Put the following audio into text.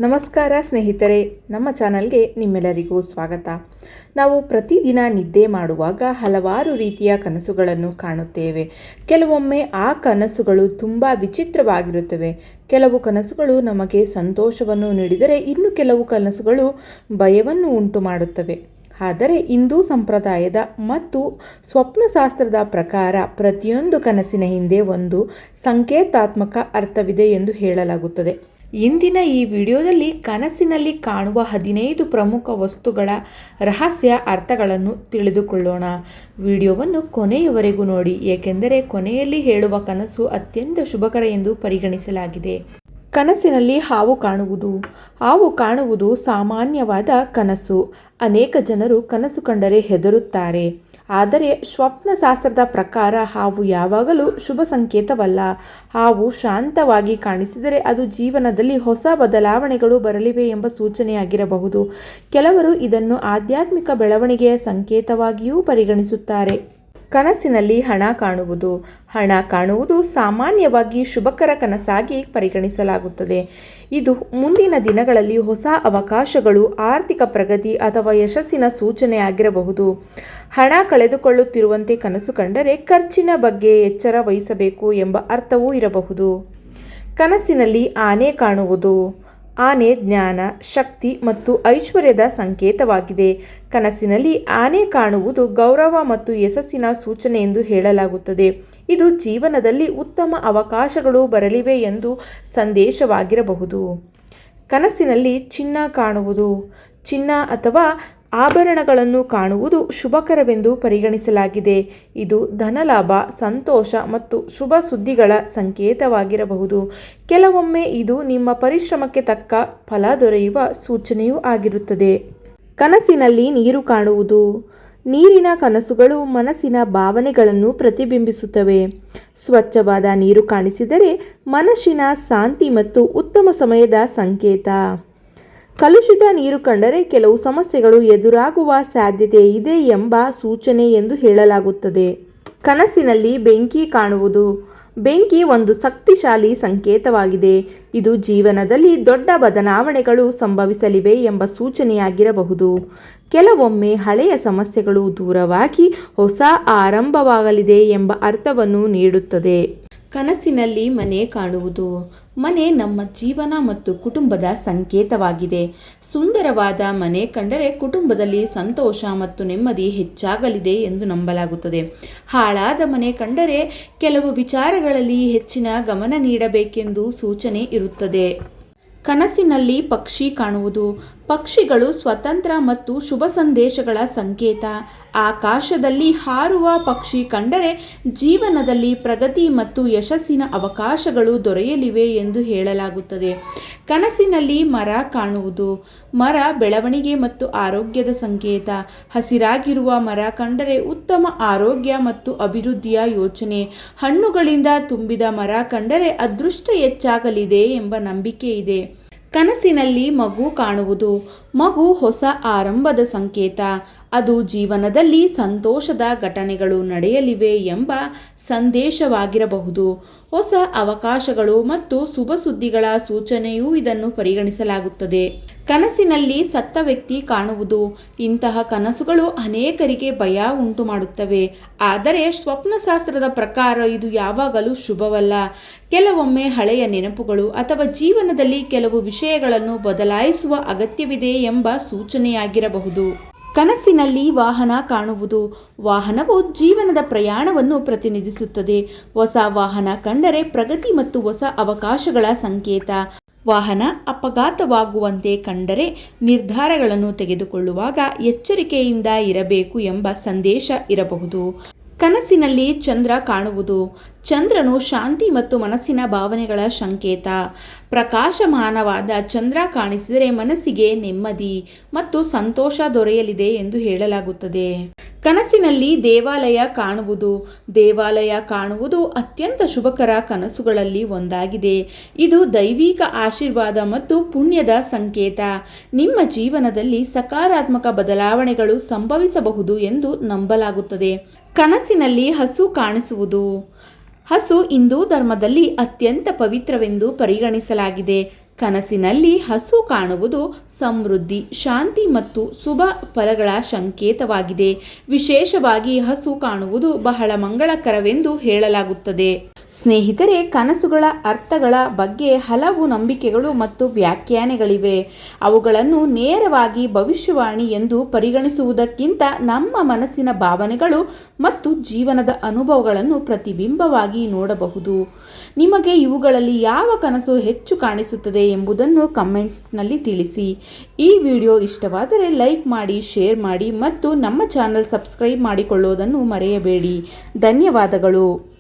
ನಮಸ್ಕಾರ ಸ್ನೇಹಿತರೆ, ನಮ್ಮ ಚಾನಲ್ಗೆ ನಿಮ್ಮೆಲ್ಲರಿಗೂ ಸ್ವಾಗತ. ನಾವು ಪ್ರತಿದಿನ ನಿದ್ದೆ ಮಾಡುವಾಗ ಹಲವಾರು ರೀತಿಯ ಕನಸುಗಳನ್ನು ಕಾಣುತ್ತೇವೆ. ಕೆಲವೊಮ್ಮೆ ಆ ಕನಸುಗಳು ತುಂಬ ವಿಚಿತ್ರವಾಗಿರುತ್ತವೆ. ಕೆಲವು ಕನಸುಗಳು ನಮಗೆ ಸಂತೋಷವನ್ನು ನೀಡಿದರೆ ಇನ್ನು ಕೆಲವು ಕನಸುಗಳು ಭಯವನ್ನು ಉಂಟು ಮಾಡುತ್ತವೆ. ಆದರೆ ಹಿಂದೂ ಸಂಪ್ರದಾಯದ ಮತ್ತು ಸ್ವಪ್ನಶಾಸ್ತ್ರದ ಪ್ರಕಾರ ಪ್ರತಿಯೊಂದು ಕನಸಿನ ಹಿಂದೆ ಒಂದು ಸಂಕೇತಾತ್ಮಕ ಅರ್ಥವಿದೆ ಎಂದು ಹೇಳಲಾಗುತ್ತದೆ. ಇಂದಿನ ಈ ವಿಡಿಯೋದಲ್ಲಿ ಕನಸಿನಲ್ಲಿ ಕಾಣುವ 15 ಪ್ರಮುಖ ವಸ್ತುಗಳ ರಹಸ್ಯ ಅರ್ಥಗಳನ್ನು ತಿಳಿದುಕೊಳ್ಳೋಣ. ವಿಡಿಯೋವನ್ನು ಕೊನೆಯವರೆಗೂ ನೋಡಿ, ಏಕೆಂದರೆ ಕೊನೆಯಲ್ಲಿ ಹೇಳುವ ಕನಸು ಅತ್ಯಂತ ಶುಭಕರ ಎಂದು ಪರಿಗಣಿಸಲಾಗಿದೆ. ಕನಸಿನಲ್ಲಿ ಹಾವು ಕಾಣುವುದು. ಹಾವು ಕಾಣುವುದು ಸಾಮಾನ್ಯವಾದ ಕನಸು. ಅನೇಕ ಜನರು ಕನಸು ಕಂಡರೆ ಹೆದರುತ್ತಾರೆ. ಆದರೆ ಸ್ವಪ್ನಶಾಸ್ತ್ರದ ಪ್ರಕಾರ ಹಾವು ಯಾವಾಗಲೂ ಶುಭ ಸಂಕೇತವಲ್ಲ. ಹಾವು ಶಾಂತವಾಗಿ ಕಾಣಿಸಿದರೆ ಅದು ಜೀವನದಲ್ಲಿ ಹೊಸ ಬದಲಾವಣೆಗಳು ಬರಲಿವೆ ಎಂಬ ಸೂಚನೆಯಾಗಿರಬಹುದು. ಕೆಲವರು ಇದನ್ನು ಆಧ್ಯಾತ್ಮಿಕ ಬೆಳವಣಿಗೆಯ ಸಂಕೇತವಾಗಿಯೂ ಪರಿಗಣಿಸುತ್ತಾರೆ. ಕನಸಿನಲ್ಲಿ ಹಣ ಕಾಣುವುದು. ಹಣ ಕಾಣುವುದು ಸಾಮಾನ್ಯವಾಗಿ ಶುಭಕರ ಕನಸಾಗಿ ಪರಿಗಣಿಸಲಾಗುತ್ತದೆ. ಇದು ಮುಂದಿನ ದಿನಗಳಲ್ಲಿ ಹೊಸ ಅವಕಾಶಗಳು, ಆರ್ಥಿಕ ಪ್ರಗತಿ ಅಥವಾ ಯಶಸ್ಸಿನ ಸೂಚನೆಯಾಗಿರಬಹುದು. ಹಣ ಕಳೆದುಕೊಳ್ಳುತ್ತಿರುವಂತೆ ಕನಸು ಕಂಡರೆ ಖರ್ಚಿನ ಬಗ್ಗೆ ಎಚ್ಚರ ವಹಿಸಬೇಕು ಎಂಬ ಅರ್ಥವೂ ಇರಬಹುದು. ಕನಸಿನಲ್ಲಿ ಆನೆ ಕಾಣುವುದು. ಆನೆ ಜ್ಞಾನ, ಶಕ್ತಿ ಮತ್ತು ಐಶ್ವರ್ಯದ ಸಂಕೇತವಾಗಿದೆ. ಕನಸಿನಲ್ಲಿ ಆನೆ ಕಾಣುವುದು ಗೌರವ ಮತ್ತು ಯಶಸ್ಸಿನ ಸೂಚನೆ ಎಂದು ಹೇಳಲಾಗುತ್ತದೆ. ಇದು ಜೀವನದಲ್ಲಿ ಉತ್ತಮ ಅವಕಾಶಗಳು ಬರಲಿವೆ ಎಂದು ಸಂದೇಶವಾಗಿರಬಹುದು. ಕನಸಿನಲ್ಲಿ ಚಿನ್ನ ಕಾಣುವುದು. ಚಿನ್ನ ಅಥವಾ ಆಭರಣಗಳನ್ನು ಕಾಣುವುದು ಶುಭಕರವೆಂದು ಪರಿಗಣಿಸಲಾಗಿದೆ. ಇದು ಧನಲಾಭ, ಸಂತೋಷ ಮತ್ತು ಶುಭ ಸುದ್ದಿಗಳ ಸಂಕೇತವಾಗಿರಬಹುದು. ಕೆಲವೊಮ್ಮೆ ಇದು ನಿಮ್ಮ ಪರಿಶ್ರಮಕ್ಕೆ ತಕ್ಕ ಫಲ ದೊರೆಯುವ ಸೂಚನೆಯೂ ಆಗಿರುತ್ತದೆ. ಕನಸಿನಲ್ಲಿ ನೀರು ಕಾಣುವುದು. ನೀರಿನ ಕನಸುಗಳು ಮನಸ್ಸಿನ ಭಾವನೆಗಳನ್ನು ಪ್ರತಿಬಿಂಬಿಸುತ್ತವೆ. ಸ್ವಚ್ಛವಾದ ನೀರು ಕಾಣಿಸಿದರೆ ಮನಸ್ಸಿನ ಶಾಂತಿ ಮತ್ತು ಉತ್ತಮ ಸಮಯದ ಸಂಕೇತ. ಕಲುಷಿತ ನೀರು ಕಂಡರೆ ಕೆಲವು ಸಮಸ್ಯೆಗಳು ಎದುರಾಗುವ ಸಾಧ್ಯತೆ ಇದೆ ಎಂಬ ಸೂಚನೆ ಎಂದು ಹೇಳಲಾಗುತ್ತದೆ. ಕನಸಿನಲ್ಲಿ ಬೆಂಕಿ ಕಾಣುವುದು. ಬೆಂಕಿ ಒಂದು ಶಕ್ತಿಶಾಲಿ ಸಂಕೇತವಾಗಿದೆ. ಇದು ಜೀವನದಲ್ಲಿ ದೊಡ್ಡ ಬದಲಾವಣೆಗಳು ಸಂಭವಿಸಲಿವೆ ಎಂಬ ಸೂಚನೆಯಾಗಿರಬಹುದು. ಕೆಲವೊಮ್ಮೆ ಹಳೆಯ ಸಮಸ್ಯೆಗಳು ದೂರವಾಗಿ ಹೊಸ ಆರಂಭವಾಗಲಿದೆ ಎಂಬ ಅರ್ಥವನ್ನು ನೀಡುತ್ತದೆ. ಕನಸಿನಲ್ಲಿ ಮನೆ ಕಾಣುವುದು. ಮನೆ ನಮ್ಮ ಜೀವನ ಮತ್ತು ಕುಟುಂಬದ ಸಂಕೇತವಾಗಿದೆ. ಸುಂದರವಾದ ಮನೆ ಕಂಡರೆ ಕುಟುಂಬದಲ್ಲಿ ಸಂತೋಷ ಮತ್ತು ನೆಮ್ಮದಿ ಹೆಚ್ಚಾಗಲಿದೆ ಎಂದು ನಂಬಲಾಗುತ್ತದೆ. ಹಾಳಾದ ಮನೆ ಕಂಡರೆ ಕೆಲವು ವಿಚಾರಗಳಲ್ಲಿ ಹೆಚ್ಚಿನ ಗಮನ ನೀಡಬೇಕೆಂದು ಸೂಚನೆ ಇರುತ್ತದೆ. ಕನಸಿನಲ್ಲಿ ಪಕ್ಷಿ ಕಾಣುವುದು. ಪಕ್ಷಿಗಳು ಸ್ವತಂತ್ರ ಮತ್ತು ಶುಭ ಸಂದೇಶಗಳ ಸಂಕೇತ. ಆಕಾಶದಲ್ಲಿ ಹಾರುವ ಪಕ್ಷಿ ಕಂಡರೆ ಜೀವನದಲ್ಲಿ ಪ್ರಗತಿ ಮತ್ತು ಯಶಸ್ಸಿನ ಅವಕಾಶಗಳು ದೊರೆಯಲಿವೆ ಎಂದು ಹೇಳಲಾಗುತ್ತದೆ. ಕನಸಿನಲ್ಲಿ ಮರ ಕಾಣುವುದು. ಮರ ಬೆಳವಣಿಗೆ ಮತ್ತು ಆರೋಗ್ಯದ ಸಂಕೇತ. ಹಸಿರಾಗಿರುವ ಮರ ಕಂಡರೆ ಉತ್ತಮ ಆರೋಗ್ಯ ಮತ್ತು ಅಭಿವೃದ್ಧಿಯ ಯೋಚನೆ. ಹಣ್ಣುಗಳಿಂದ ತುಂಬಿದ ಮರ ಕಂಡರೆ ಅದೃಷ್ಟ ಹೆಚ್ಚಾಗಲಿದೆ ಎಂಬ ನಂಬಿಕೆ ಇದೆ. ಕನಸಿನಲ್ಲಿ ಮಗು ಕಾಣುವುದು. ಮಗು ಹೊಸ ಆರಂಭದ ಸಂಕೇತ. ಅದು ಜೀವನದಲ್ಲಿ ಸಂತೋಷದ ಘಟನೆಗಳು ನಡೆಯಲಿವೆ ಎಂಬ ಸಂದೇಶವಾಗಿರಬಹುದು. ಹೊಸ ಅವಕಾಶಗಳು ಮತ್ತು ಶುಭ ಸುದ್ದಿಗಳ ಸೂಚನೆಯೂ ಇದನ್ನು ಪರಿಗಣಿಸಲಾಗುತ್ತದೆ. ಕನಸಿನಲ್ಲಿ ಸತ್ತ ವ್ಯಕ್ತಿ ಕಾಣುವುದು. ಇಂತಹ ಕನಸುಗಳು ಅನೇಕರಿಗೆ ಭಯ ಉಂಟು ಮಾಡುತ್ತವೆ. ಆದರೆ ಸ್ವಪ್ನಶಾಸ್ತ್ರದ ಪ್ರಕಾರ ಇದು ಯಾವಾಗಲೂ ಶುಭವಲ್ಲ. ಕೆಲವೊಮ್ಮೆ ಹಳೆಯ ನೆನಪುಗಳು ಅಥವಾ ಜೀವನದಲ್ಲಿ ಕೆಲವು ವಿಷಯಗಳನ್ನು ಬದಲಾಯಿಸುವ ಅಗತ್ಯವಿದೆ ಎಂಬ ಸೂಚನೆಯಾಗಿರಬಹುದು. ಕನಸಿನಲ್ಲಿ ವಾಹನ ಕಾಣುವುದು. ವಾಹನವು ಜೀವನದ ಪ್ರಯಾಣವನ್ನು ಪ್ರತಿನಿಧಿಸುತ್ತದೆ. ಹೊಸ ವಾಹನ ಕಂಡರೆ ಪ್ರಗತಿ ಮತ್ತು ಹೊಸ ಅವಕಾಶಗಳ ಸಂಕೇತ. ವಾಹನ ಅಪಘಾತವಾಗುವಂತೆ ಕಂಡರೆ ನಿರ್ಧಾರಗಳನ್ನು ತೆಗೆದುಕೊಳ್ಳುವಾಗ ಎಚ್ಚರಿಕೆಯಿಂದ ಇರಬೇಕು ಎಂಬ ಸಂದೇಶ ಇರಬಹುದು. ಕನಸಿನಲ್ಲಿ ಚಂದ್ರ ಕಾಣುವುದು. ಚಂದ್ರನು ಶಾಂತಿ ಮತ್ತು ಮನಸ್ಸಿನ ಭಾವನೆಗಳ ಸಂಕೇತ. ಪ್ರಕಾಶಮಾನವಾದ ಚಂದ್ರ ಕಾಣಿಸಿದರೆ ಮನಸ್ಸಿಗೆ ನೆಮ್ಮದಿ ಮತ್ತು ಸಂತೋಷ ದೊರೆಯಲಿದೆ ಎಂದು ಹೇಳಲಾಗುತ್ತದೆ. ಕನಸಿನಲ್ಲಿ ದೇವಾಲಯ ಕಾಣುವುದು. ದೇವಾಲಯ ಕಾಣುವುದು ಅತ್ಯಂತ ಶುಭಕರ ಕನಸುಗಳಲ್ಲಿ ಒಂದಾಗಿದೆ. ಇದು ದೈವಿಕ ಆಶೀರ್ವಾದ ಮತ್ತು ಪುಣ್ಯದ ಸಂಕೇತ. ನಿಮ್ಮ ಜೀವನದಲ್ಲಿ ಸಕಾರಾತ್ಮಕ ಬದಲಾವಣೆಗಳು ಸಂಭವಿಸಬಹುದು ಎಂದು ನಂಬಲಾಗುತ್ತದೆ. ಕನಸಿನಲ್ಲಿ ಹಸು ಕಾಣಿಸುವುದು. ಹಸು ಹಿಂದೂ ಧರ್ಮದಲ್ಲಿ ಅತ್ಯಂತ ಪವಿತ್ರವೆಂದು ಪರಿಗಣಿಸಲಾಗಿದೆ. ಕನಸಿನಲ್ಲಿ ಹಸು ಕಾಣುವುದು ಸಮೃದ್ಧಿ, ಶಾಂತಿ ಮತ್ತು ಶುಭ ಫಲಗಳ ಸಂಕೇತವಾಗಿದೆ. ವಿಶೇಷವಾಗಿ ಹಸು ಕಾಣುವುದು ಬಹಳ ಮಂಗಳಕರವೆಂದು ಹೇಳಲಾಗುತ್ತದೆ. ಸ್ನೇಹಿತರೆ, ಕನಸುಗಳ ಅರ್ಥಗಳ ಬಗ್ಗೆ ಹಲವು ನಂಬಿಕೆಗಳು ಮತ್ತು ವ್ಯಾಖ್ಯಾನಗಳಿವೆ. ಅವುಗಳನ್ನು ನೇರವಾಗಿ ಭವಿಷ್ಯವಾಣಿ ಎಂದು ಪರಿಗಣಿಸುವುದಕ್ಕಿಂತ ನಮ್ಮ ಮನಸ್ಸಿನ ಭಾವನೆಗಳು ಮತ್ತು ಜೀವನದ ಅನುಭವಗಳನ್ನು ಪ್ರತಿಬಿಂಬವಾಗಿ ನೋಡಬಹುದು. ನಿಮಗೆ ಇವುಗಳಲ್ಲಿ ಯಾವ ಕನಸು ಹೆಚ್ಚು ಕಾಣಿಸುತ್ತದೆ ಎಂಬುದನ್ನು ಕಮೆಂಟ್ನಲ್ಲಿ ತಿಳಿಸಿ. ಈ ವಿಡಿಯೋ ಇಷ್ಟವಾದರೆ ಲೈಕ್ ಮಾಡಿ, ಶೇರ್ ಮಾಡಿ ಮತ್ತು ನಮ್ಮ ಚಾನಲ್ ಸಬ್ಸ್ಕ್ರೈಬ್ ಮಾಡಿಕೊಳ್ಳುವುದನ್ನು ಮರೆಯಬೇಡಿ. ಧನ್ಯವಾದಗಳು.